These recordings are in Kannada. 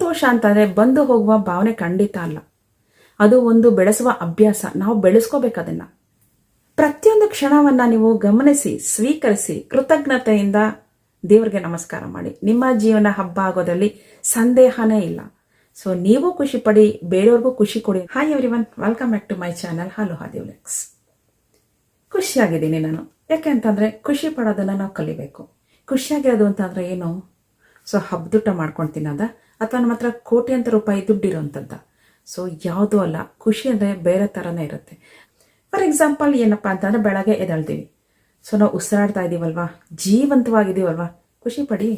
ಸಂತೋಷ ಅಂತಂದರೆ ಬಂದು ಹೋಗುವ ಭಾವನೆ ಖಂಡಿತ ಅಲ್ಲ. ಅದು ಒಂದು ಬೆಳೆಸುವ ಅಭ್ಯಾಸ. ನಾವು ಬೆಳೆಸ್ಕೋಬೇಕು ಅದನ್ನು. ಪ್ರತಿಯೊಂದು ಕ್ಷಣವನ್ನು ನೀವು ಗಮನಿಸಿ, ಸ್ವೀಕರಿಸಿ, ಕೃತಜ್ಞತೆಯಿಂದ ದೇವರಿಗೆ ನಮಸ್ಕಾರ ಮಾಡಿ. ನಿಮ್ಮ ಜೀವನ ಹಬ್ಬ ಆಗೋದ್ರಲ್ಲಿ ಸಂದೇಹನೇ ಇಲ್ಲ. ಸೊ ನೀವು ಖುಷಿ ಪಡಿ, ಬೇರೆಯವ್ರಿಗೂ ಖುಷಿ ಕೊಡಿ. Hi everyone, welcome back to my channel hello ಹಾದಿವ್ಲೆಕ್ಸ್. ಖುಷಿಯಾಗಿದ್ದೀನಿ ನಾನು. ಯಾಕೆ ಅಂತಂದರೆ ಖುಷಿ ಪಡೋದನ್ನು ನಾವು ಕಲಿಬೇಕು. ಖುಷಿಯಾಗಿರೋದು ಅಂತಂದರೆ ಏನು? ಸೊ ಹಬ್ಬದೂಟ ಮಾಡ್ಕೊಂಡು ತಿನ್ನೋದ, ಅಥವಾ ನಮ್ಮ ಹತ್ರ ಕೋಟ್ಯಾಂತರ ರೂಪಾಯಿ ದುಡ್ಡಿರೋಂಥದ್ದು? ಸೊ ಯಾವುದೂ ಅಲ್ಲ. ಖುಷಿ ಅಂದರೆ ಬೇರೆ ಥರನೇ ಇರುತ್ತೆ. ಫಾರ್ ಎಕ್ಸಾಂಪಲ್ ಏನಪ್ಪ ಅಂತಂದರೆ, ಬೆಳಗ್ಗೆ ಎದ್ದೇಳ್ತೀವಿ. ಸೊ ನಾವು ಉಸಿರಾಡ್ತಾ ಇದ್ದೀವಲ್ವಾ, ಜೀವಂತವಾಗಿದ್ದೀವಲ್ವಾ, ಖುಷಿ ಪಡಿ,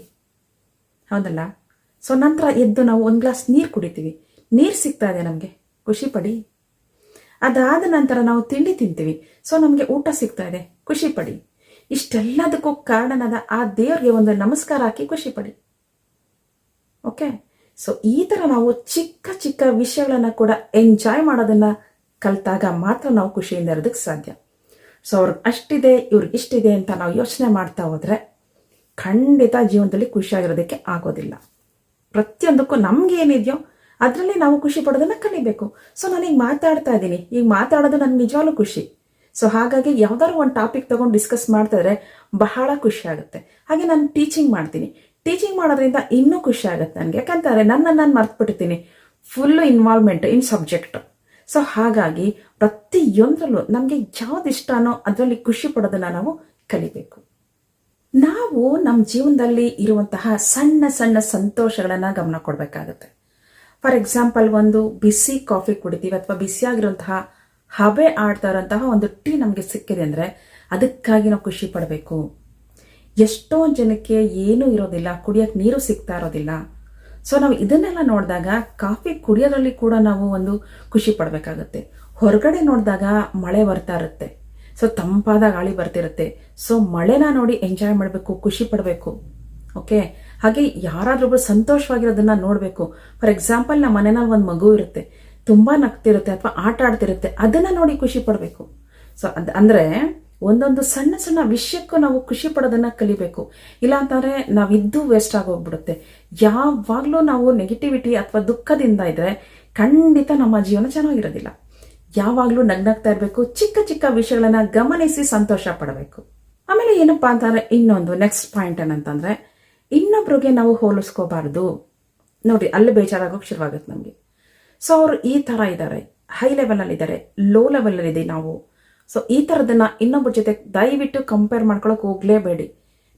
ಹೌದಲ್ಲ? ಸೊ ನಂತರ ಎದ್ದು ನಾವು ಒಂದು ಗ್ಲಾಸ್ ನೀರು ಕುಡಿತೀವಿ, ನೀರು ಸಿಗ್ತಾ ಇದೆ ನಮಗೆ, ಖುಷಿ ಪಡಿ. ಅದಾದ ನಂತರ ನಾವು ತಿಂಡಿ ತಿಂತೀವಿ, ಸೊ ನಮಗೆ ಊಟ ಸಿಗ್ತಾ ಇದೆ, ಖುಷಿ ಪಡಿ. ಇಷ್ಟೆಲ್ಲದಕ್ಕೂ ಕಾರಣನಾದ ಆ ದೇವ್ರಿಗೆ ಒಂದು ನಮಸ್ಕಾರ ಹಾಕಿ ಖುಷಿ ಪಡಿ. ಓಕೆ, ಸೊ ಈ ಥರ ನಾವು ಚಿಕ್ಕ ಚಿಕ್ಕ ವಿಷಯಗಳನ್ನು ಕೂಡ ಎಂಜಾಯ್ ಮಾಡೋದನ್ನು ಕಲಿತಾಗ ಮಾತ್ರ ನಾವು ಖುಷಿಯಿಂದ ಇರೋದಕ್ಕೆ ಸಾಧ್ಯ. ಸೊ ಅವ್ರಿಗೆ ಅಷ್ಟಿದೆ, ಇವ್ರಿಗೆ ಇಷ್ಟಿದೆ ಅಂತ ನಾವು ಯೋಚನೆ ಮಾಡ್ತಾ ಹೋದರೆ ಖಂಡಿತ ಜೀವನದಲ್ಲಿ ಖುಷಿಯಾಗಿರೋದಕ್ಕೆ ಆಗೋದಿಲ್ಲ. ಪ್ರತಿಯೊಂದಕ್ಕೂ ನಮ್ಗೆ ಏನಿದೆಯೋ ಅದರಲ್ಲಿ ನಾವು ಖುಷಿ ಪಡೋದನ್ನು ಕಲಿಬೇಕು. ಸೊ ನಾನು ಈಗ ಮಾತಾಡ್ತಾ ಇದ್ದೀನಿ, ಈಗ ಮಾತಾಡೋದು ನನಗೆ ನಿಜವಾಗ್ಲೂ ಖುಷಿ. ಸೊ ಹಾಗಾಗಿ ಯಾವ್ದಾದ್ರು ಒಂದು ಟಾಪಿಕ್ ತೊಗೊಂಡು ಡಿಸ್ಕಸ್ ಮಾಡ್ತಿದ್ರೆ ಬಹಳ ಖುಷಿ ಆಗುತ್ತೆ. ಹಾಗೆ ನಾನು ಟೀಚಿಂಗ್ ಮಾಡ್ತೀನಿ, ಟೀಚಿಂಗ್ ಮಾಡೋದ್ರಿಂದ ಇನ್ನೂ ಖುಷಿ ಆಗುತ್ತೆ ನನಗೆ. ಯಾಕಂತಾರೆ ನಾನು ಮರ್ತ್ಬಿಟ್ಟಿರ್ತೀನಿ, full involvement in subject. So ಹಾಗಾಗಿ ಪ್ರತಿಯೊಂದರಲ್ಲೂ ನಮಗೆ ಯಾವ್ದು ಇಷ್ಟನೋ ಅದರಲ್ಲಿ ಖುಷಿ ಪಡೋದನ್ನು ನಾವು ಕಲಿಬೇಕು. ನಾವು ನಮ್ಮ ಜೀವನದಲ್ಲಿ ಇರುವಂತಹ ಸಣ್ಣ ಸಣ್ಣ ಸಂತೋಷಗಳನ್ನು ಗಮನ ಕೊಡಬೇಕಾಗುತ್ತೆ. ಫಾರ್ ಎಕ್ಸಾಂಪಲ್, ಒಂದು ಬಿಸಿ ಕಾಫಿ ಕುಡಿತೀವಿ, ಅಥವಾ ಬಿಸಿಯಾಗಿರುವಂತಹ ಹಬೆ ಆಡ್ತಾ ಇರೋಂತಹ ಒಂದು ಟೀ ನಮಗೆ ಸಿಕ್ಕಿದೆ ಅಂದರೆ ಅದಕ್ಕಾಗಿ ನಾವು ಖುಷಿ ಪಡಬೇಕು. ಎಷ್ಟೋ ಜನಕ್ಕೆ ಏನೂ ಇರೋದಿಲ್ಲ, ಕುಡಿಯೋಕ್ಕೆ ನೀರು ಸಿಗ್ತಾ ಇರೋದಿಲ್ಲ. ಸೊ ನಾವು ಇದನ್ನೆಲ್ಲ ನೋಡಿದಾಗ ಕಾಫಿ ಕುಡಿಯೋದ್ರಲ್ಲಿ ಕೂಡ ನಾವು ಒಂದು ಖುಷಿ ಪಡಬೇಕಾಗತ್ತೆ. ಹೊರಗಡೆ ನೋಡಿದಾಗ ಮಳೆ ಬರ್ತಾ ಇರುತ್ತೆ, ಸೊ ತಂಪಾದ ಗಾಳಿ ಬರ್ತಿರುತ್ತೆ. ಸೊ ಮಳೆನ ನೋಡಿ ಎಂಜಾಯ್ ಮಾಡಬೇಕು, ಖುಷಿ ಪಡಬೇಕು. ಓಕೆ, ಹಾಗೆ ಯಾರಾದ್ರೂ ಸಂತೋಷವಾಗಿರೋದನ್ನ ನೋಡಬೇಕು. ಫಾರ್ ಎಕ್ಸಾಂಪಲ್, ನಮ್ಮ ಮನೆಯಲ್ಲಿ ಒಂದು ಮಗು ಇರುತ್ತೆ, ತುಂಬಾ ನಗ್ತಿರುತ್ತೆ ಅಥವಾ ಆಟ ಆಡ್ತಿರುತ್ತೆ, ಅದನ್ನ ನೋಡಿ ಖುಷಿ ಪಡಬೇಕು. ಸೊ ಅಂದ್ರೆ ಒಂದೊಂದು ಸಣ್ಣ ಸಣ್ಣ ವಿಷಯಕ್ಕೂ ನಾವು ಖುಷಿ ಪಡೋದನ್ನ ಕಲಿಬೇಕು. ಇಲ್ಲ ಅಂತಂದ್ರೆ ನಾವಿದ್ದು ವೇಸ್ಟ್ ಆಗೋಗ್ಬಿಡುತ್ತೆ. ಯಾವಾಗ್ಲೂ ನಾವು ನೆಗೆಟಿವಿಟಿ ಅಥವಾ ದುಃಖದಿಂದ ಇದ್ರೆ ಖಂಡಿತ ನಮ್ಮ ಜೀವನ ಚೆನ್ನಾಗಿರೋದಿಲ್ಲ. ಯಾವಾಗ್ಲೂ ನಗ್ನಗ್ತಾ ಇರಬೇಕು, ಚಿಕ್ಕ ಚಿಕ್ಕ ವಿಷಯಗಳನ್ನ ಗಮನಿಸಿ ಸಂತೋಷ ಪಡಬೇಕು. ಆಮೇಲೆ ಏನಪ್ಪಾ ಅಂತಂದ್ರೆ, ಇನ್ನೊಂದು ನೆಕ್ಸ್ಟ್ ಪಾಯಿಂಟ್ ಏನಂತಂದ್ರೆ, ಇನ್ನೊಬ್ರಿಗೆ ನಾವು ಹೋಲಿಸ್ಕೋಬಾರ್ದು. ನೋಡಿ, ಅಲ್ಲಿ ಬೇಜಾರಾಗೋಕೆ ಶುರುವಾಗುತ್ತೆ ನಮಗೆ. ಸೊ ಅವ್ರು ಈ ತರ ಇದ್ದಾರೆ, ಹೈ ಲೆವೆಲ್ ಇದ್ದಾರೆ, ಲೋ ಲೆವೆಲ್ ಅಲ್ಲಿ ಇದೆ ನಾವು. ಸೊ ಈ ಥರದನ್ನ ಇನ್ನೊಬ್ಬರ ಜೊತೆ ದಯವಿಟ್ಟು ಕಂಪೇರ್ ಮಾಡ್ಕೊಳಕ್ ಹೋಗ್ಲೇಬೇಡಿ.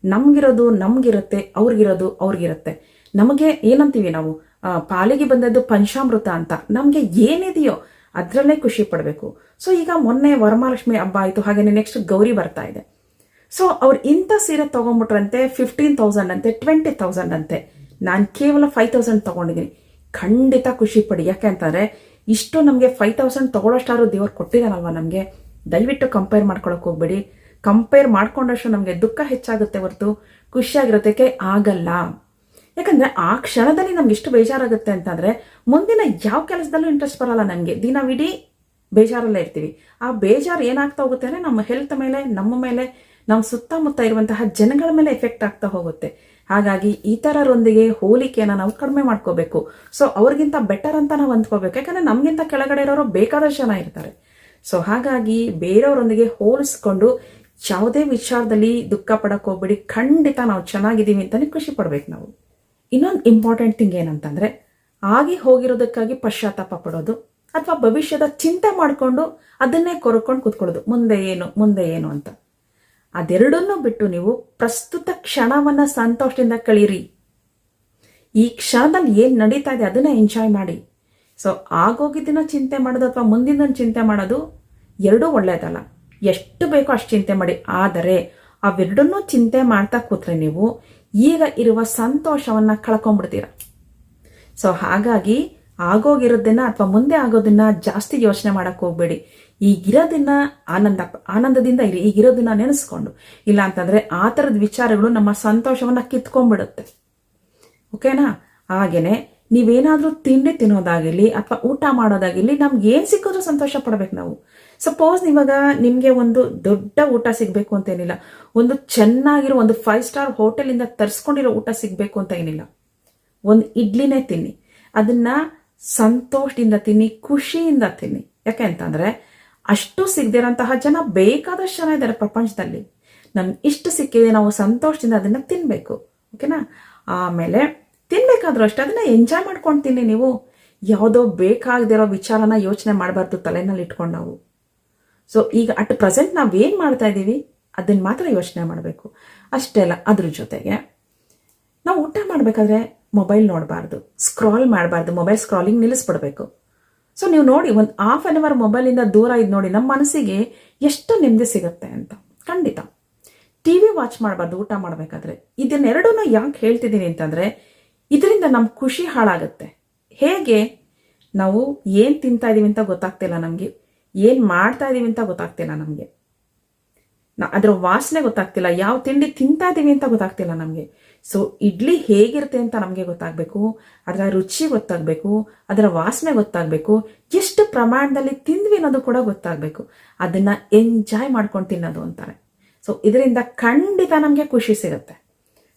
ನಮ್ಗಿರೋದು ನಮ್ಗಿರುತ್ತೆ, ಅವ್ರಿಗಿರೋದು ಅವ್ರಿಗಿರುತ್ತೆ. ನಮಗೆ ಏನಂತೀವಿ ನಾವು, ಪಾಲಿಗೆ ಬಂದದ್ದು ಪಂಚಾಮೃತ ಅಂತ. ನಮಗೆ ಏನಿದೆಯೋ ಅದರಲ್ಲೇ ಖುಷಿ ಪಡಬೇಕು. ಸೊ ಈಗ ಮೊನ್ನೆ ವರಮಹಾಲಕ್ಷ್ಮಿ ಹಬ್ಬ ಆಯಿತು, ಹಾಗೇನೆ ನೆಕ್ಸ್ಟ್ ಗೌರಿ ಬರ್ತಾ ಇದೆ. ಸೊ ಅವ್ರು ಇಂಥ ಸೀರೆ ತೊಗೊಂಡ್ಬಿಟ್ರಂತೆ 15,000 ಅಂತೆ, 20,000 ಅಂತೆ. ನಾನು ಕೇವಲ 5,000 ತೊಗೊಂಡಿದ್ದೀನಿ. ಖಂಡಿತ ಖುಷಿ ಪಡಿ. ಯಾಕೆ ಅಂತಂದರೆ ಇಷ್ಟು ನಮಗೆ 5,000 ತೊಗೊಳ್ಳೋಷ್ಟಾದ್ರು ದೇವ್ರು ಕೊಟ್ಟಿದ್ದಾನಲ್ವ ನಮಗೆ. ದಯವಿಟ್ಟು ಕಂಪೇರ್ ಮಾಡ್ಕೊಳಕ್ಕೆ ಹೋಗ್ಬೇಡಿ. ಕಂಪೇರ್ ಮಾಡ್ಕೊಂಡಷ್ಟು ನಮಗೆ ದುಃಖ ಹೆಚ್ಚಾಗುತ್ತೆ ಹೊರತು ಖುಷಿಯಾಗಿರೋದಕ್ಕೆ ಆಗಲ್ಲ. ಯಾಕಂದರೆ ಆ ಕ್ಷಣದಲ್ಲಿ ನಮ್ಗೆ ಎಷ್ಟು ಬೇಜಾರಾಗುತ್ತೆ ಅಂತಂದರೆ ಮುಂದಿನ ಯಾವ ಕೆಲಸದಲ್ಲೂ ಇಂಟ್ರೆಸ್ಟ್ ಬರಲ್ಲ ನಮಗೆ. ದಿನವಿಡೀ ಬೇಜಾರಲ್ಲೇ ಇರ್ತೀವಿ. ಆ ಬೇಜಾರು ಏನಾಗ್ತಾ ಹೋಗುತ್ತೆ ಅಂದರೆ ನಮ್ಮ ಹೆಲ್ತ್ ಮೇಲೆ, ನಮ್ಮ ಮೇಲೆ, ನಮ್ಮ ಸುತ್ತಮುತ್ತ ಇರುವಂತಹ ಜನಗಳ ಮೇಲೆ ಎಫೆಕ್ಟ್ ಆಗ್ತಾ ಹೋಗುತ್ತೆ. ಹಾಗಾಗಿ ಈ ಥರರೊಂದಿಗೆ ಹೋಲಿಕೆಯನ್ನು ನಾವು ಕಡಿಮೆ ಮಾಡ್ಕೋಬೇಕು. ಸೊ ಅವ್ರಿಗಿಂತ ಬೆಟರ್ ಅಂತ ನಾವು ಅಂದ್ಕೋಬೇಕು. ಯಾಕಂದರೆ ನಮಗಿಂತ ಕೆಳಗಡೆ ಇರೋರು ಬೇಕಾದಷ್ಟು ಜನ ಇರ್ತಾರೆ. ಸೊ ಹಾಗಾಗಿ ಬೇರೆಯವರೊಂದಿಗೆ ಹೋಲಿಸ್ಕೊಂಡು ಯಾವುದೇ ವಿಚಾರದಲ್ಲಿ ದುಃಖ ಪಡಕ್ಕೆ ಹೋಗ್ಬೇಡಿ. ಖಂಡಿತ ನಾವು ಚೆನ್ನಾಗಿದ್ದೀವಿ ಅಂತಲೇ ಖುಷಿ ಪಡ್ಬೇಕು ನಾವು. ಇನ್ನೊಂದು ಇಂಪಾರ್ಟೆಂಟ್ ಥಿಂಗ್ ಏನಂತಂದರೆ, ಆಗಿ ಹೋಗಿರೋದಕ್ಕಾಗಿ ಪಶ್ಚಾತ್ತಾಪ ಪಡೋದು ಅಥವಾ ಭವಿಷ್ಯದ ಚಿಂತೆ ಮಾಡಿಕೊಂಡು ಅದನ್ನೇ ಕೊರ್ಕೊಂಡು ಕೂತ್ಕೊಳ್ಳೋದು, ಮುಂದೆ ಏನು ಅಂತ. ಅದೆರಡನ್ನೂ ಬಿಟ್ಟು ನೀವು ಪ್ರಸ್ತುತ ಕ್ಷಣವನ್ನು ಸಂತೋಷದಿಂದ ಕಳೀರಿ. ಈ ಕ್ಷಣದಲ್ಲಿ ಏನು ನಡೀತಾ ಇದೆ ಅದನ್ನ ಎಂಜಾಯ್ ಮಾಡಿ. ಸೊ ಆಗೋಗಿದ್ದನ್ನ ಚಿಂತೆ ಮಾಡೋದು ಅಥವಾ ಮುಂದಿನ ಚಿಂತೆ ಮಾಡೋದು ಎರಡೂ ಒಳ್ಳೆಯದಲ್ಲ. ಎಷ್ಟು ಬೇಕೋ ಅಷ್ಟು ಚಿಂತೆ ಮಾಡಿ. ಆದರೆ ಅವೆರಡನ್ನೂ ಚಿಂತೆ ಮಾಡ್ತಾ ಕೂತ್ರೆ ನೀವು ಈಗ ಇರುವ ಸಂತೋಷವನ್ನು ಕಳ್ಕೊಂಡ್ಬಿಡ್ತೀರ. ಸೊ ಹಾಗಾಗಿ ಆಗೋಗಿರೋದನ್ನ ಅಥವಾ ಮುಂದೆ ಆಗೋದನ್ನ ಜಾಸ್ತಿ ಯೋಚನೆ ಮಾಡಕ್ಕೆ ಹೋಗ್ಬೇಡಿ. ಈಗಿರೋದನ್ನ ಆನಂದದಿಂದ ಇರಿ, ಈಗಿರೋದನ್ನ ನೆನೆಸ್ಕೊಂಡು. ಇಲ್ಲ ಅಂತಂದ್ರೆ ಆ ಥರದ ವಿಚಾರಗಳು ನಮ್ಮ ಸಂತೋಷವನ್ನ ಕಿತ್ಕೊಂಡ್ಬಿಡುತ್ತೆ. ಓಕೆನಾ? ಹಾಗೇನೆ ನೀವೇನಾದ್ರೂ ತಿಂಡಿ ತಿನ್ನೋದಾಗಿರ್ಲಿ ಅಥವಾ ಊಟ ಮಾಡೋದಾಗಿರ್ಲಿ, ನಮ್ಗೆ ಏನ್ ಸಿಕ್ಕಿದ್ರೂ ಸಂತೋಷ ಪಡ್ಬೇಕು ನಾವು. ಸಪೋಸ್ ಇವಾಗ ನಿಮ್ಗೆ ಒಂದು ದೊಡ್ಡ ಊಟ ಸಿಗ್ಬೇಕು ಅಂತ ಏನಿಲ್ಲ, ಒಂದು ಚೆನ್ನಾಗಿರೋ ಒಂದು 5 ಸ್ಟಾರ್ ಹೋಟೆಲ್ ಇಂದ ತರಿಸ್ಕೊಂಡಿರೋ ಊಟ ಸಿಗ್ಬೇಕು ಅಂತ ಏನಿಲ್ಲ. ಒಂದು ಇಡ್ಲಿನೇ ತಿನ್ನಿ ಅದನ್ನು ಸಂತೋಷದಿಂದ ತಿನ್ನಿ, ಖುಷಿಯಿಂದ ತಿನ್ನಿ. ಯಾಕೆ ಅಂತಂದರೆ ಅಷ್ಟು ಸಿಗದಿರೋಂತಹ ಜನ ಬೇಕಾದಷ್ಟು ಜನ ಇದ್ದಾರೆ ಪ್ರಪಂಚದಲ್ಲಿ. ನಮ್ಗೆ ಇಷ್ಟು ಸಿಕ್ಕಿದೆ, ನಾವು ಸಂತೋಷದಿಂದ ಅದನ್ನು ತಿನ್ನಬೇಕು. ಓಕೆನಾ? ಆಮೇಲೆ ತಿನ್ಬೇಕಾದ್ರೂ ಅಷ್ಟೇ ಅದನ್ನು ಎಂಜಾಯ್ ಮಾಡ್ಕೊಂಡು ತಿನ್ನಿ. ನೀವು ಯಾವುದೋ ಬೇಕಾಗದಿರೋ ವಿಚಾರನ ಯೋಚನೆ ಮಾಡಬಾರ್ದು ತಲೆನಲ್ಲಿ ಇಟ್ಕೊಂಡು ನಾವು. ಸೊ ಈಗ ಅಟ್ ಪ್ರೆಸೆಂಟ್ ನಾವೇನು ಮಾಡ್ತಾ ಇದ್ದೀವಿ ಅದನ್ನು ಮಾತ್ರ ಯೋಚನೆ ಮಾಡಬೇಕು. ಅಷ್ಟೇ ಅಲ್ಲ, ಅದ್ರ ಜೊತೆಗೆ ನಾವು ಊಟ ಮಾಡಬೇಕಾದ್ರೆ ಮೊಬೈಲ್ ನೋಡಬಾರ್ದು, ಸ್ಕ್ರಾಲ್ ಮಾಡಬಾರ್ದು. Mobile scrolling ನಿಲ್ಲಿಸ್ಬಿಡ್ಬೇಕು. ಸೊ ನೀವು ನೋಡಿ, ಒಂದು ಹಾಫ್ ಆನ್ ಅವರ್ ಮೊಬೈಲಿಂದ ದೂರ ಇದ್ದು ನೋಡಿ, ನಮ್ಮ ಮನಸ್ಸಿಗೆ ಎಷ್ಟು ನೆಮ್ಮದಿ ಸಿಗುತ್ತೆ ಅಂತ. ಖಂಡಿತ ಟಿ ವಿ ವಾಚ್ ಮಾಡಬಾರ್ದು ಊಟ ಮಾಡಬೇಕಾದ್ರೆ. ಇದನ್ನೆರಡೂ ಯಾಕೆ ಹೇಳ್ತಿದ್ದೀನಿ ಅಂತಂದರೆ, ಇದರಿಂದ ನಮ್ಮ ಖುಷಿ ಹಾಳಾಗುತ್ತೆ. ಹೇಗೆ? ನಾವು ಏನು ತಿಂತಾ ಇದ್ದೀವಿ ಅಂತ ಗೊತ್ತಾಗ್ತಿಲ್ಲ ನಮಗೆ, ಏನು ಮಾಡ್ತಾ ಇದ್ದೀವಿ ಅಂತ ಗೊತ್ತಾಗ್ತಿಲ್ಲ ನಮಗೆ, ಅದರ ವಾಸನೆ ಗೊತ್ತಾಗ್ತಿಲ್ಲ, ಯಾವ ತಿಂಡಿ ತಿಂತಾ ಇದ್ದೀವಿ ಅಂತ ಗೊತ್ತಾಗ್ತಿಲ್ಲ ನಮಗೆ. ಸೊ ಇಡ್ಲಿ ಹೇಗಿರುತ್ತೆ ಅಂತ ನಮಗೆ ಗೊತ್ತಾಗಬೇಕು, ಅದರ ರುಚಿ ಗೊತ್ತಾಗಬೇಕು, ಅದರ ವಾಸನೆ ಗೊತ್ತಾಗಬೇಕು, ಎಷ್ಟು ಪ್ರಮಾಣದಲ್ಲಿ ತಿಂದ್ವಿ ಅನ್ನೋದು ಕೂಡ ಗೊತ್ತಾಗಬೇಕು. ಅದನ್ನು ಎಂಜಾಯ್ ಮಾಡ್ಕೊಂಡು ತಿನ್ನೋದು ಅಂತಾರೆ. ಸೊ ಇದರಿಂದ ಖಂಡಿತ ನಮಗೆ ಖುಷಿ ಸಿಗುತ್ತೆ.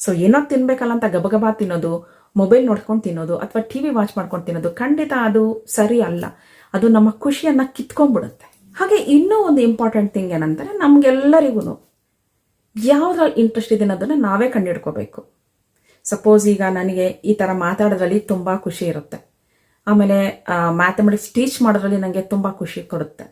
ಸೊ ಏನೋ ತಿನ್ಬೇಕಲ್ಲ ಅಂತ ಗಬಗಬಾ ತಿನ್ನೋದು, ಮೊಬೈಲ್ ನೋಡ್ಕೊಂಡು ತಿನ್ನೋದು ಅಥವಾ ಟಿ ವಿ ವಾಚ್ ಮಾಡ್ಕೊಂಡು ತಿನ್ನೋದು ಖಂಡಿತ ಅದು ಸರಿ ಅಲ್ಲ. ಅದು ನಮ್ಮ ಖುಷಿಯನ್ನು ಕಿತ್ಕೊಂಡ್ಬಿಡುತ್ತೆ. ಹಾಗೆ ಇನ್ನೂ ಒಂದು ಇಂಪಾರ್ಟೆಂಟ್ ಥಿಂಗ್ ಏನಂದರೆ, ನಮಗೆಲ್ಲರಿಗೂ ಯಾವುದ್ರಲ್ಲಿ ಇಂಟ್ರೆಸ್ಟ್ ಇದೆ ಅನ್ನೋದನ್ನು ನಾವೇ ಕಂಡುಹಿಡ್ಕೋಬೇಕು. ಸಪೋಸ್ ಈಗ ನನಗೆ ಈ ಥರ ಮಾತಾಡೋದ್ರಲ್ಲಿ ತುಂಬ ಖುಷಿ ಇರುತ್ತೆ, ಆಮೇಲೆ ಮ್ಯಾಥಮೆಟಿಕ್ಸ್ ಟೀಚ್ ಮಾಡೋದ್ರಲ್ಲಿ ನನಗೆ ತುಂಬ ಖುಷಿ ಕೊಡುತ್ತೆ.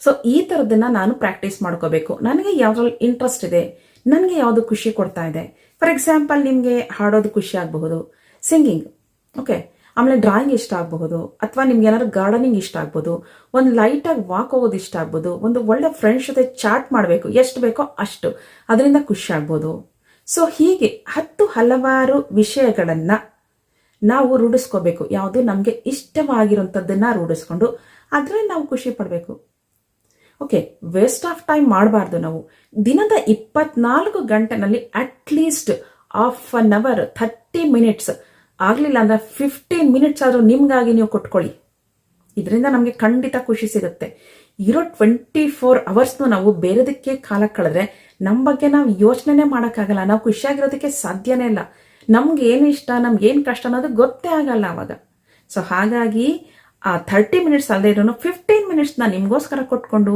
ಸೊ ಈ ಥರದನ್ನು ನಾನು ಪ್ರಾಕ್ಟೀಸ್ ಮಾಡ್ಕೋಬೇಕು. ನನಗೆ ಯಾವುದ್ರಲ್ಲಿ ಇಂಟ್ರೆಸ್ಟ್ ಇದೆ, ನನಗೆ ಯಾವುದು ಖುಷಿ ಕೊಡ್ತಾ ಇದೆ. ಫಾರ್ ಎಕ್ಸಾಂಪಲ್, ನಿಮಗೆ ಹಾಡೋದು ಖುಷಿ ಆಗಬಹುದು, ಸಿಂಗಿಂಗ್, ಓಕೆ. ಆಮೇಲೆ ಡ್ರಾಯಿಂಗ್ ಇಷ್ಟ ಆಗಬಹುದು, ಅಥವಾ ನಿಮ್ಗೆ ಏನಾದ್ರು ಗಾರ್ಡನಿಂಗ್ ಇಷ್ಟ ಆಗ್ಬೋದು, ಒಂದು ಲೈಟಾಗಿ ವಾಕ್ ಹೋಗೋದು ಇಷ್ಟ ಆಗ್ಬೋದು, ಒಂದು ಒಳ್ಳೆ ಫ್ರೆಂಡ್ಸ್ ಜೊತೆ ಚಾಟ್ ಮಾಡಬೇಕು, ಎಷ್ಟು ಬೇಕೋ ಅಷ್ಟು, ಅದರಿಂದ ಖುಷಿ ಆಗ್ಬೋದು. ಸೊ ಹೀಗೆ ಹಲವಾರು ವಿಷಯಗಳನ್ನು ನಾವು ರೂಢಿಸ್ಕೋಬೇಕು. ಯಾವುದು ನಮಗೆ ಇಷ್ಟವಾಗಿರೋಂಥದ್ದನ್ನು ರೂಢಿಸ್ಕೊಂಡು ಅದರಲ್ಲಿ ನಾವು ಖುಷಿ ಪಡಬೇಕು. ಓಕೆ, ವೇಸ್ಟ್ ಆಫ್ ಟೈಮ್ ಮಾಡಬಾರ್ದು. ನಾವು ದಿನದ 24 ಗಂಟೆನಲ್ಲಿ at least half an hour 30 minutes ಆಗಲಿಲ್ಲ ಅಂದರೆ 15 ಮಿನಿಟ್ಸ್ ಆದರೂ ನಿಮಗಾಗಿ ನೀವು ಕೊಟ್ಕೊಳ್ಳಿ. ಇದರಿಂದ ನಮಗೆ ಖಂಡಿತ ಖುಷಿ ಸಿಗುತ್ತೆ. ಇರೋ 24 ಅವರ್ಸ್ನು ನಾವು ಬೇರೆದಕ್ಕೆ ಕಾಲ ಕಳೆದ್ರೆ ನಮ್ಮ ಬಗ್ಗೆ ನಾವು ಯೋಚನೆ ಮಾಡೋಕ್ಕಾಗಲ್ಲ, ನಾವು ಖುಷಿಯಾಗಿರೋದಕ್ಕೆ ಸಾಧ್ಯನೇ ಇಲ್ಲ. ನಮ್ಗೆ ಏನು ಇಷ್ಟ, ನಮ್ಗೆ ಏನು ಕಷ್ಟ ಅನ್ನೋದು ಗೊತ್ತೇ ಆಗಲ್ಲ ಅವಾಗ. ಸೊ ಹಾಗಾಗಿ ಆ 30 ಮಿನಿಟ್ಸ್ ಅಲ್ಲದೆ ಇರೋನು 15 ಮಿನಿಟ್ಸ್ನ ನಿಮಗೋಸ್ಕರ ಕೊಟ್ಕೊಂಡು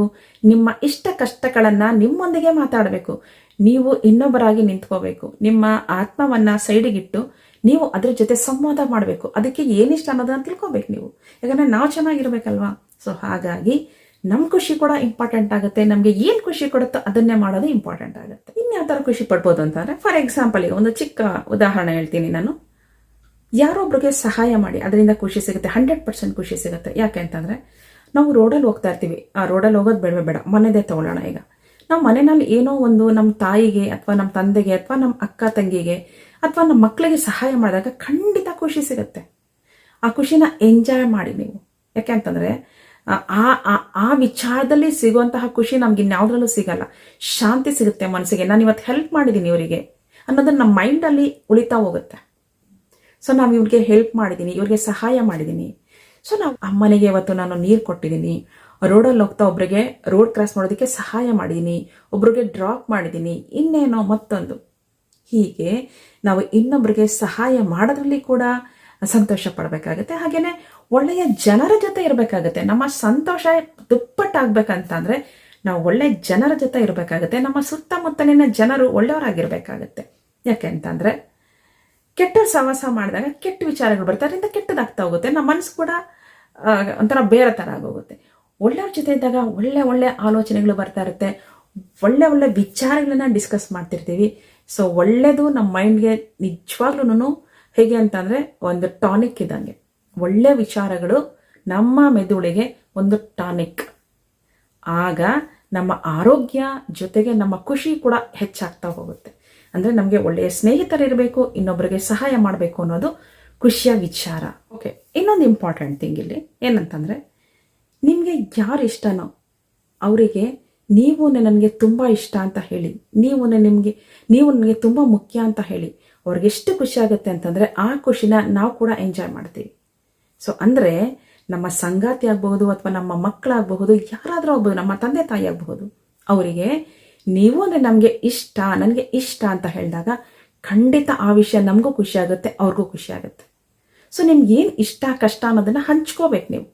ನಿಮ್ಮ ಇಷ್ಟ ಕಷ್ಟಗಳನ್ನು ನಿಮ್ಮೊಂದಿಗೆ ಮಾತಾಡಬೇಕು. ನೀವು ಇನ್ನೊಬ್ಬರಾಗಿ ನಿಂತ್ಕೋಬೇಕು. ನಿಮ್ಮ ಆತ್ಮವನ್ನು ಸೈಡಿಗಿಟ್ಟು ನೀವು ಅದ್ರ ಜೊತೆ ಸಂವಾದ ಮಾಡಬೇಕು. ಅದಕ್ಕೆ ಏನಿಷ್ಟ ಅನ್ನೋದನ್ನ ತಿಳ್ಕೊಬೇಕು ನೀವು. ಯಾಕಂದರೆ ನಾವು ಚೆನ್ನಾಗಿರ್ಬೇಕಲ್ವಾ. ಸೊ ಹಾಗಾಗಿ ನಮ್ಮ ಖುಷಿ ಕೂಡ ಇಂಪಾರ್ಟೆಂಟ್ ಆಗುತ್ತೆ. ನಮಗೆ ಏನು ಖುಷಿ ಕೊಡುತ್ತೋ ಅದನ್ನೇ ಮಾಡೋದು ಇಂಪಾರ್ಟೆಂಟ್ ಆಗುತ್ತೆ. ಇನ್ಯಾವ ಥರ ಖುಷಿ ಪಡ್ಬೋದು ಅಂತಂದರೆ, ಫಾರ್ ಎಕ್ಸಾಂಪಲ್ ಈಗ ಒಂದು ಚಿಕ್ಕ ಉದಾಹರಣೆ ಹೇಳ್ತೀನಿ ನಾನು. ಯಾರೊಬ್ರಿಗೆ ಸಹಾಯ ಮಾಡಿ, ಅದರಿಂದ ಖುಷಿ ಸಿಗುತ್ತೆ, 100% ಖುಷಿ ಸಿಗುತ್ತೆ. ಯಾಕೆ ಅಂತಂದರೆ, ನಾವು ರೋಡಲ್ಲಿ ಹೋಗ್ತಾ ಇರ್ತೀವಿ, ಆ ರೋಡಲ್ಲಿ ಹೋಗೋದು ಬೇಡ, ಮನೆದೇ ತೊಗೊಳ್ಳೋಣ. ಈಗ ನಾವು ಮನೆಯಲ್ಲಿ ಏನೋ ಒಂದು ನಮ್ಮ ತಾಯಿಗೆ ಅಥವಾ ನಮ್ಮ ತಂದೆಗೆ ಅಥವಾ ನಮ್ಮ ಅಕ್ಕ ತಂಗಿಗೆ ಅಥವಾ ನಮ್ಮ ಮಕ್ಕಳಿಗೆ ಸಹಾಯ ಮಾಡಿದಾಗ ಖಂಡಿತ ಖುಷಿ ಸಿಗುತ್ತೆ. ಆ ಖುಷಿನ ಎಂಜಾಯ್ ಮಾಡಿ ನೀವು. ಯಾಕೆ ಅಂತಂದರೆ ಆ ವಿಚಾರದಲ್ಲಿ ಸಿಗುವಂತಹ ಖುಷಿ ನಮ್ಗೆ ಇನ್ಯಾವುದ್ರಲ್ಲೂ ಸಿಗಲ್ಲ. ಶಾಂತಿ ಸಿಗುತ್ತೆ ಮನಸ್ಸಿಗೆ. ನಾನು ಇವತ್ತು ಹೆಲ್ಪ್ ಮಾಡಿದ್ದೀನಿ ಇವರಿಗೆ ಅನ್ನೋದನ್ನ ನಮ್ಮ ಮೈಂಡಲ್ಲಿ ಉಳಿತಾ ಹೋಗುತ್ತೆ. ಸೊ ನಾವು ಇವ್ರಿಗೆ ಹೆಲ್ಪ್ ಮಾಡಿದ್ದೀನಿ, ಇವ್ರಿಗೆ ಸಹಾಯ ಮಾಡಿದ್ದೀನಿ. ಸೊ ನಾವು ಅಮ್ಮನಿಗೆ ಇವತ್ತು ನಾನು ನೀರು ಕೊಟ್ಟಿದ್ದೀನಿ, ರೋಡಲ್ಲಿ ಹೋಗ್ತಾ ಒಬ್ರಿಗೆ ರೋಡ್ ಕ್ರಾಸ್ ಮಾಡೋದಕ್ಕೆ ಸಹಾಯ ಮಾಡಿದ್ದೀನಿ, ಒಬ್ರಿಗೆ ಡ್ರಾಪ್ ಮಾಡಿದ್ದೀನಿ, ಇನ್ನೇನೋ ಮತ್ತೊಂದು. ಹೀಗೆ ನಾವು ಇನ್ನೊಬ್ರಿಗೆ ಸಹಾಯ ಮಾಡೋದ್ರಲ್ಲಿ ಕೂಡ ಸಂತೋಷ ಪಡಬೇಕಾಗತ್ತೆ. ಹಾಗೇನೆ ಒಳ್ಳೆಯ ಜನರ ಜೊತೆ ಇರಬೇಕಾಗತ್ತೆ. ನಮ್ಮ ಸಂತೋಷ ದುಪ್ಪಟ್ಟಾಗಬೇಕಂತಂದ್ರೆ ನಾವು ಒಳ್ಳೆ ಜನರ ಜೊತೆ ಇರಬೇಕಾಗತ್ತೆ. ನಮ್ಮ ಸುತ್ತಮುತ್ತಲಿನ ಜನರು ಒಳ್ಳೆಯವರಾಗಿರ್ಬೇಕಾಗತ್ತೆ. ಯಾಕೆ ಅಂತಂದ್ರೆ ಕೆಟ್ಟ ಸಹವಾಸ ಮಾಡಿದಾಗ ಕೆಟ್ಟ ವಿಚಾರಗಳು ಬರ್ತಾರೆ, ಅದರಿಂದ ಕೆಟ್ಟದಾಗ್ತಾ ಹೋಗುತ್ತೆ. ನಮ್ಮ ಮನಸ್ಸು ಕೂಡ ಒಂಥರ ಬೇರೆ ಥರ ಆಗೋಗುತ್ತೆ. ಒಳ್ಳೆಯವ್ರ ಜೊತೆ ಇದ್ದಾಗ ಒಳ್ಳೆ ಒಳ್ಳೆ ಆಲೋಚನೆಗಳು ಬರ್ತಾ ಇರುತ್ತೆ, ಒಳ್ಳೆ ಒಳ್ಳೆ ವಿಚಾರಗಳನ್ನ ಡಿಸ್ಕಸ್ ಮಾಡ್ತಿರ್ತೀವಿ. ಸೊ ಒಳ್ಳೆಯದು ನಮ್ಮ ಮೈಂಡ್ಗೆ ನಿಜವಾಗ್ಲೂ ಹೇಗೆ ಅಂತಂದರೆ ಒಂದು ಟಾನಿಕ್ ಇದ್ದಂಗೆ. ಒಳ್ಳೆ ವಿಚಾರಗಳು ನಮ್ಮ ಮೆದುಳಿಗೆ ಒಂದು ಟಾನಿಕ್. ಆಗ ನಮ್ಮ ಆರೋಗ್ಯ ಜೊತೆಗೆ ನಮ್ಮ ಖುಷಿ ಕೂಡ ಹೆಚ್ಚಾಗ್ತಾ ಹೋಗುತ್ತೆ. ಅಂದರೆ ನಮಗೆ ಒಳ್ಳೆಯ ಸ್ನೇಹಿತರಿರಬೇಕು, ಇನ್ನೊಬ್ಬರಿಗೆ ಸಹಾಯ ಮಾಡಬೇಕು ಅನ್ನೋದು ಖುಷಿಯ ವಿಚಾರ. ಓಕೆ, ಇನ್ನೊಂದು ಇಂಪಾರ್ಟೆಂಟ್ ಥಿಂಗ್ ಇಲ್ಲಿ ಏನಂತಂದರೆ, ನಿಮಗೆ ಯಾರು ಇಷ್ಟನೋ ಅವರಿಗೆ ನೀವು ನನಗೆ ತುಂಬ ಇಷ್ಟ ಅಂತ ಹೇಳಿ, ನೀವು ನನಗೆ ತುಂಬ ಮುಖ್ಯ ಅಂತ ಹೇಳಿ ಅವ್ರಿಗೆ ಎಷ್ಟು ಖುಷಿ ಆಗುತ್ತೆ ಅಂತಂದರೆ ಆ ಖುಷಿನ ನಾವು ಕೂಡ ಎಂಜಾಯ್ ಮಾಡ್ತೀವಿ. ಸೊ ಅಂದರೆ ನಮ್ಮ ಸಂಗಾತಿ ಆಗಬಹುದು ಅಥವಾ ನಮ್ಮ ಮಕ್ಕಳಾಗಬಹುದು, ಯಾರಾದರೂ ಆಗ್ಬೋದು, ನಮ್ಮ ತಂದೆ ತಾಯಿ ಆಗಬಹುದು, ಅವರಿಗೆ ನೀವು ಅಂದರೆ ನಮಗೆ ಇಷ್ಟ, ನನಗೆ ಇಷ್ಟ ಅಂತ ಹೇಳಿದಾಗ ಖಂಡಿತ ಆ ವಿಷಯ ನಮಗೂ ಖುಷಿ ಆಗುತ್ತೆ, ಅವ್ರಿಗೂ ಖುಷಿ ಆಗುತ್ತೆ. ಸೊ ನಿಮ್ಗೆ ಏನು ಇಷ್ಟ ಕಷ್ಟ ಅನ್ನೋದನ್ನು ಹಂಚ್ಕೋಬೇಕು ನೀವು.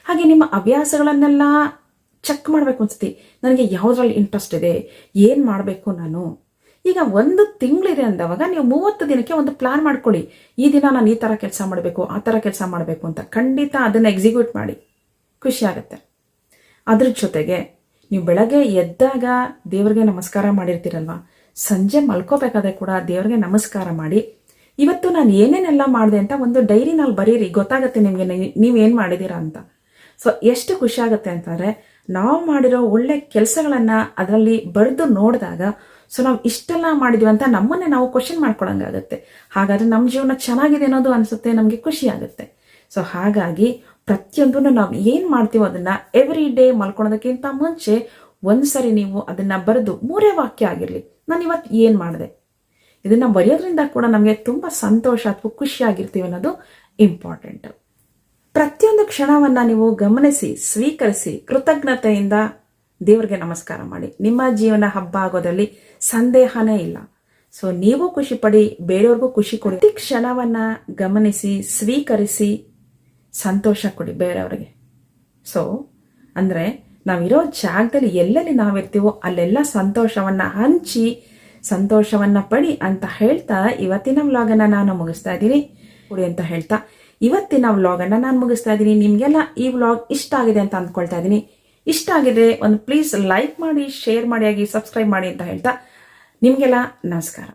ಹಾಗೆ ನಿಮ್ಮ ಹವ್ಯಾಸಗಳನ್ನೆಲ್ಲ ಚೆಕ್ ಮಾಡಬೇಕು ಅನ್ಸುತ್ತೆ. ನನಗೆ ಯಾವುದ್ರಲ್ಲಿ ಇಂಟ್ರೆಸ್ಟ್ ಇದೆ, ಏನು ಮಾಡಬೇಕು ನಾನು. ಈಗ 1 ತಿಂಗಳಿದೆ ಅಂದವಾಗ ನೀವು 30 ದಿನಕ್ಕೆ ಒಂದು ಪ್ಲಾನ್ ಮಾಡ್ಕೊಳ್ಳಿ. ಈ ದಿನ ನಾನು ಈ ಥರ ಕೆಲಸ ಮಾಡಬೇಕು, ಆ ಥರ ಕೆಲಸ ಮಾಡಬೇಕು ಅಂತ. ಖಂಡಿತ ಅದನ್ನು ಎಕ್ಸಿಕ್ಯೂಟ್ ಮಾಡಿ, ಖುಷಿ ಆಗುತ್ತೆ. ಅದ್ರ ಜೊತೆಗೆ ನೀವು ಬೆಳಗ್ಗೆ ಎದ್ದಾಗ ದೇವರಿಗೆ ನಮಸ್ಕಾರ ಮಾಡಿರ್ತೀರಲ್ವ, ಸಂಜೆ ಮಲ್ಕೋಬೇಕಾದ್ರೆ ಕೂಡ ದೇವರಿಗೆ ನಮಸ್ಕಾರ ಮಾಡಿ ಇವತ್ತು ನಾನು ಏನೇನೆಲ್ಲ ಮಾಡಿದೆ ಅಂತ ಒಂದು ಡೈರಿನಲ್ಲಿ ಬರೀರಿ. ಗೊತ್ತಾಗುತ್ತೆ ನಿಮಗೆ ನೀವೇನು ಮಾಡಿದ್ದೀರಾ ಅಂತ. ಸೊ ಎಷ್ಟು ಖುಷಿ ಆಗುತ್ತೆ ಅಂತಂದರೆ, ನಾವು ಮಾಡಿರೋ ಒಳ್ಳೆ ಕೆಲಸಗಳನ್ನು ಅದರಲ್ಲಿ ಬರೆದು ನೋಡಿದಾಗ ಸೊ ನಾವು ಇಷ್ಟೆಲ್ಲ ಮಾಡಿದ್ವಿ ಅಂತ ನಮ್ಮನ್ನೇ ನಾವು ಕ್ವಶನ್ ಮಾಡ್ಕೊಳಂಗಾಗತ್ತೆ. ಹಾಗಾದರೆ ನಮ್ಮ ಜೀವನ ಚೆನ್ನಾಗಿದೆ ಅನ್ನೋದು ಅನಿಸುತ್ತೆ, ನಮಗೆ ಖುಷಿ ಆಗುತ್ತೆ. ಸೊ ಹಾಗಾಗಿ ಪ್ರತಿಯೊಂದನ್ನು ನಾವು ಏನು ಮಾಡ್ತೀವೋ ಅದನ್ನು ಎವ್ರಿ ಡೇ ಮಲ್ಕೊಳೋದಕ್ಕಿಂತ ಮುಂಚೆ ಒಂದ್ಸರಿ ನೀವು ಅದನ್ನು ಬರೆದು 3 ವಾಕ್ಯ ಆಗಿರಲಿ, ನಾನು ಇವತ್ತು ಏನು ಮಾಡಿದೆ, ಇದನ್ನು ಬರೆಯೋದ್ರಿಂದ ಕೂಡ ನಮಗೆ ತುಂಬ ಸಂತೋಷ ಅಥವಾ ಖುಷಿಯಾಗಿರ್ತೀವಿ ಅನ್ನೋದು ಇಂಪಾರ್ಟೆಂಟ್. ಪ್ರತಿಯೊಂದು ಕ್ಷಣವನ್ನು ನೀವು ಗಮನಿಸಿ, ಸ್ವೀಕರಿಸಿ, ಕೃತಜ್ಞತೆಯಿಂದ ದೇವರಿಗೆ ನಮಸ್ಕಾರ ಮಾಡಿ. ನಿಮ್ಮ ಜೀವನ ಹಬ್ಬ ಆಗೋದ್ರಲ್ಲಿ ಸಂದೇಹನೇ ಇಲ್ಲ. ಸೊ ನೀವು ಖುಷಿ ಪಡಿ, ಬೇರೆಯವ್ರಿಗೂ ಖುಷಿ ಕೊಡಿ. ಪ್ರತಿ ಕ್ಷಣವನ್ನು ಗಮನಿಸಿ, ಸ್ವೀಕರಿಸಿ, ಸಂತೋಷ ಕೊಡಿ ಬೇರೆಯವರಿಗೆ. ಸೊ ಅಂದರೆ ನಾವಿರೋ ಜಾಗದಲ್ಲಿ ಎಲ್ಲೆಲ್ಲಿ ನಾವಿರ್ತೀವೋ ಅಲ್ಲೆಲ್ಲ ಸಂತೋಷವನ್ನು ಹಂಚಿ ಸಂತೋಷವನ್ನು ಪಡಿ ಅಂತ ಹೇಳ್ತಾ ಇವತ್ತಿನ ವ್ಲಾಗನ್ನು ನಾನು ಮುಗಿಸ್ತಾ ಇದ್ದೀನಿ ಕೊಡಿ ಅಂತ ಹೇಳ್ತಾ ಇವತ್ತಿನ ವ್ಲಾಗನ್ನು ನಾನು ಮುಗಿಸ್ತಾ ಇದ್ದೀನಿ. ನಿಮಗೆಲ್ಲ ಈ ವ್ಲಾಗ್ ಇಷ್ಟ ಆಗಿದೆ ಅಂತ ಅಂದ್ಕೊಳ್ತಾ ಇದ್ದೀನಿ. ಇಷ್ಟ ಆಗಿದೆ ಒಂದು ಪ್ಲೀಸ್ ಲೈಕ್ ಮಾಡಿ, ಶೇರ್ ಮಾಡಿ, ಆಗಿ ಸಬ್ಸ್ಕ್ರೈಬ್ ಮಾಡಿ ಅಂತ ಹೇಳ್ತಾ ನಿಮಗೆಲ್ಲ ನಮಸ್ಕಾರ.